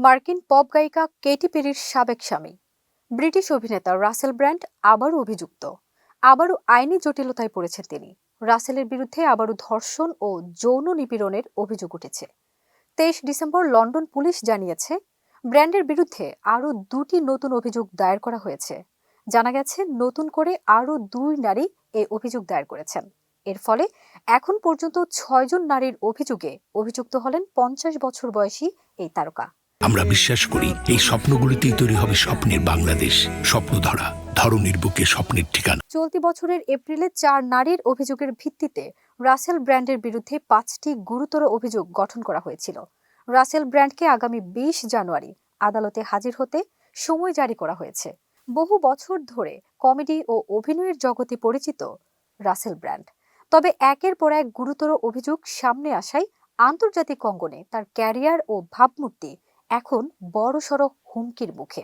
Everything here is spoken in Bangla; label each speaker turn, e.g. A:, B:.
A: মার্কিন পপ গায়িকা কেটি পেরির সাবেক স্বামী ব্রিটিশ অভিনেতা রাসেল ব্র্যান্ড আবারও অভিযুক্ত। আবারও আইনি জটিলতায় পড়েছেন তিনি। রাসেলের বিরুদ্ধে আবারও ধর্ষণ ও যৌন নিপীড়নের অভিযোগ উঠেছে। 23 ডিসেম্বর লন্ডন পুলিশ জানিয়েছে, ব্র্যান্ডের বিরুদ্ধে আরও 2টি নতুন অভিযোগ দায়ের করা হয়েছে। জানা গেছে, নতুন করে আরও 2 নারী এই অভিযোগ দায়ের করেছেন। এর ফলে এখন পর্যন্ত 6 জন নারীর অভিযোগে অভিযুক্ত হলেন 50 বছর বয়সী এই তারকা।
B: আমরা বিশ্বাস করি এই স্বপ্নগুলিতেই তৈরি হবে স্বপ্নের বাংলাদেশ। স্বপ্ন ধরা, ধরনীর বুকে স্বপ্নের ঠিকানা।
A: চলতি বছরের এপ্রিলে 4 নারীর অভিযোগের ভিত্তিতে রাসেল ব্র্যান্ডের বিরুদ্ধে 5টি গুরুতর অভিযোগ গঠন করা হয়েছিল। রাসেল ব্র্যান্ডকে আগামী 20 জানুয়ারি আদালতে হাজির হতে সময় জারি করা হয়েছে। বহু বছর ধরে কমেডি ও অভিনয়ের জগতে পরিচিত রাসেল ব্র্যান্ড, তবে একের পর এক গুরুতর অভিযোগ সামনে আসায় আন্তর্জাতিক অঙ্গনে তার ক্যারিয়ার ও ভাবমূর্তি এখন বড়সড় হুমকির মুখে।